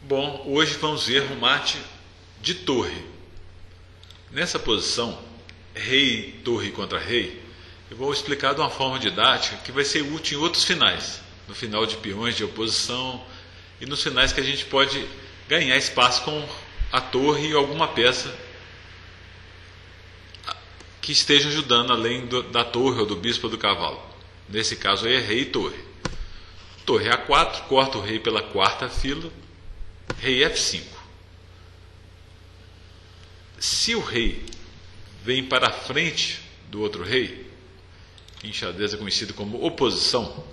Bom, hoje vamos ver um mate de torre. Nessa posição, rei, torre contra rei, eu vou explicar de uma forma didática que vai ser útil em outros finais. No final de peões de oposição e nos finais que a gente pode ganhar espaço com a torre e alguma peça que esteja ajudando além da torre ou do bispo ou do cavalo. Nesse caso aí é rei e torre. Torre A4, corta o rei pela quarta fila, rei F5. Se o rei vem para a frente do outro rei, que em xadrez é conhecido como oposição,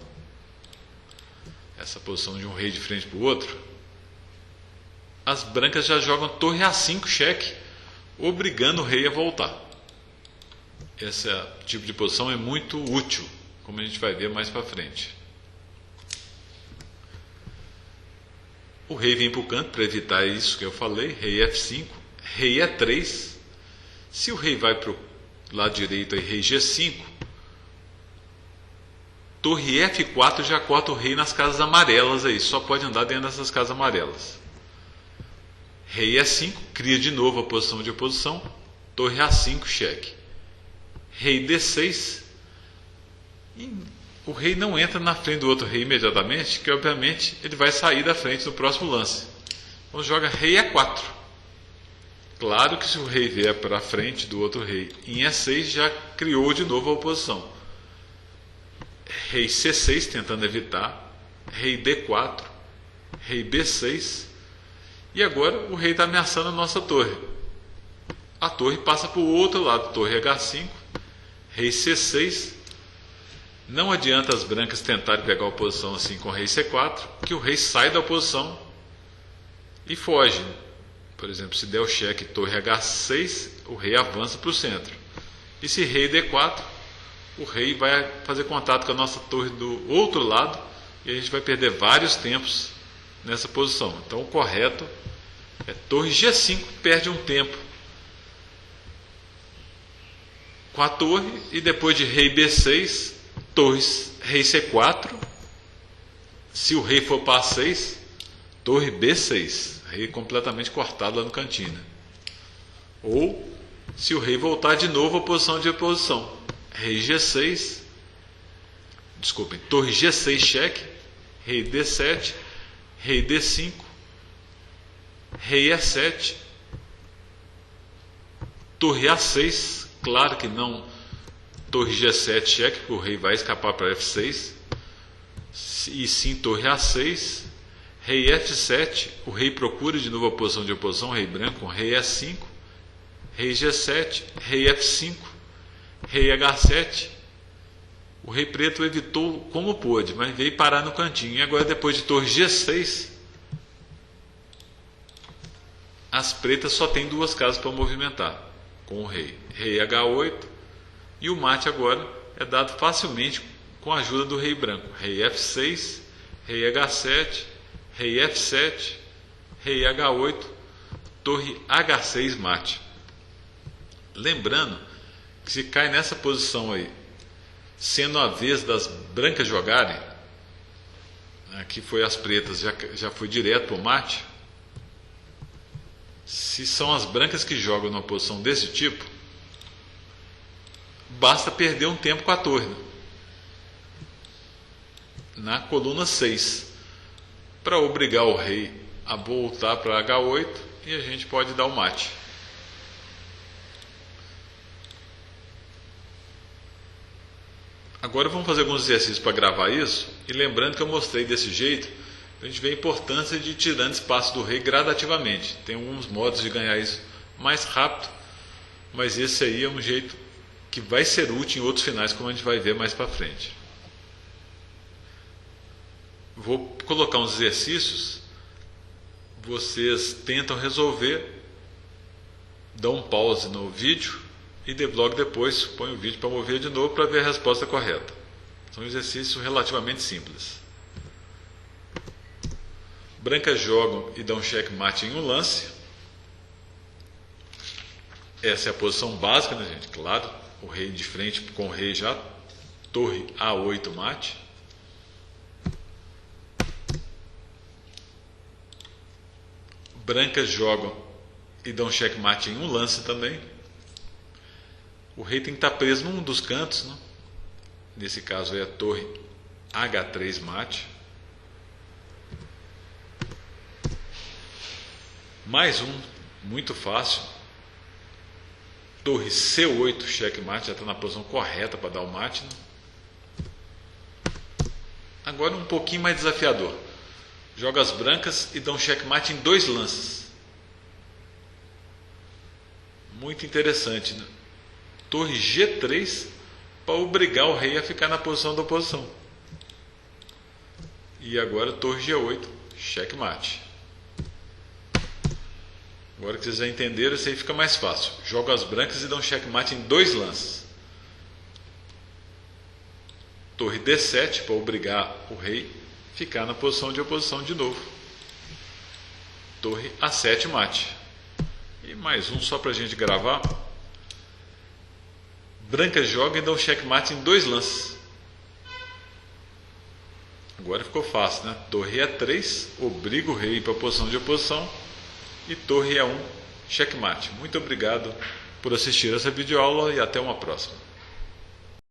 essa posição de um rei de frente para o outro, as brancas já jogam torre A5 cheque, obrigando o rei a voltar. Esse tipo de posição é muito útil, como a gente vai ver mais para frente. O rei vem para o canto para evitar isso que eu falei, rei F5, rei E3. Se o rei vai para o lado direito, aí, rei G5, torre F4 já corta o rei nas casas amarelas, aí, só pode andar dentro dessas casas amarelas. Rei E5, cria de novo a posição de oposição, torre A5, cheque. Rei D6, o rei não entra na frente do outro rei imediatamente, que obviamente ele vai sair da frente no próximo lance. Então joga rei E4. Claro que se o rei vier para a frente do outro rei em E6, já criou de novo a oposição. Rei C6, tentando evitar, rei D4, rei B6, e agora o rei está ameaçando a nossa torre. A torre passa para o outro lado, torre H5, rei C6. Não adianta as brancas tentarem pegar a oposição assim com rei C4, que o rei sai da oposição e foge. Por exemplo, se der o cheque torre H6, o rei avança para o centro. E se rei D4, o rei vai fazer contato com a nossa torre do outro lado e a gente vai perder vários tempos nessa posição. Então o correto é torre G5, perde um tempo com a torre, e depois de rei B6, rei C4. Se o rei for para A6, torre B6, rei completamente cortado lá no cantinho, né? Ou se o rei voltar de novo à posição de oposição, rei G6, desculpem, torre G6 cheque, rei D7, rei D5, rei E7, torre A6, claro que não torre G7 cheque, porque o rei vai escapar para F6, e sim torre A6, rei F7, o rei procura de novo a posição de oposição, rei branco, rei E5, rei G7, rei F5, rei H7. O rei preto evitou como pôde, mas veio parar no cantinho. E agora, depois de torre G6, as pretas só tem duas casas para movimentar com o rei. Rei H8, e o mate agora é dado facilmente com a ajuda do rei branco. Rei F6, rei H7, rei F7, rei H8, torre H6 mate. Lembrando que se cai nessa posição aí, sendo a vez das brancas jogarem, aqui foi as pretas, já foi direto para o mate. Se são as brancas que jogam numa posição desse tipo, basta perder um tempo com a torre, né? Na coluna 6, para obrigar o rei a voltar para H8, e a gente pode dar o mate. Agora vamos fazer alguns exercícios para gravar isso, e lembrando que eu mostrei desse jeito, a gente vê a importância de ir tirando espaço do rei gradativamente. Tem alguns modos de ganhar isso mais rápido, mas esse aí é um jeito que vai ser útil em outros finais, como a gente vai ver mais para frente. Vou colocar uns exercícios, vocês tentam resolver, dão um pause no vídeo e logo depois põe o vídeo para mover de novo para ver a resposta correta. São exercícios relativamente simples. Brancas jogam e dão checkmate em um lance. Essa é a posição básica, né, gente? Claro, o rei de frente com o rei já. Torre A8 mate. Brancas jogam e dão checkmate em um lance também. O rei tem que estar preso num dos cantos, né? Nesse caso é a torre H3 mate. Mais um, muito fácil. Torre C8 checkmate, já está na posição correta para dar o mate, né? Agora um pouquinho mais desafiador. Joga as brancas e dão checkmate em 2 lances. Muito interessante, né? Torre G3 para obrigar o rei a ficar na posição da oposição. E agora torre G8 checkmate. Agora que vocês já entenderam, isso aí fica mais fácil. Joga as brancas e dão checkmate em 2 lances. Torre D7 para obrigar o rei a ficar na posição de oposição de novo. Torre A7 mate. E mais um só para a gente gravar. Brancas jogam e dão checkmate em 2 lances. Agora ficou fácil, né? Torre E3 obriga o rei para a posição de oposição. E torre E1 checkmate. Muito obrigado por assistir essa videoaula e até uma próxima.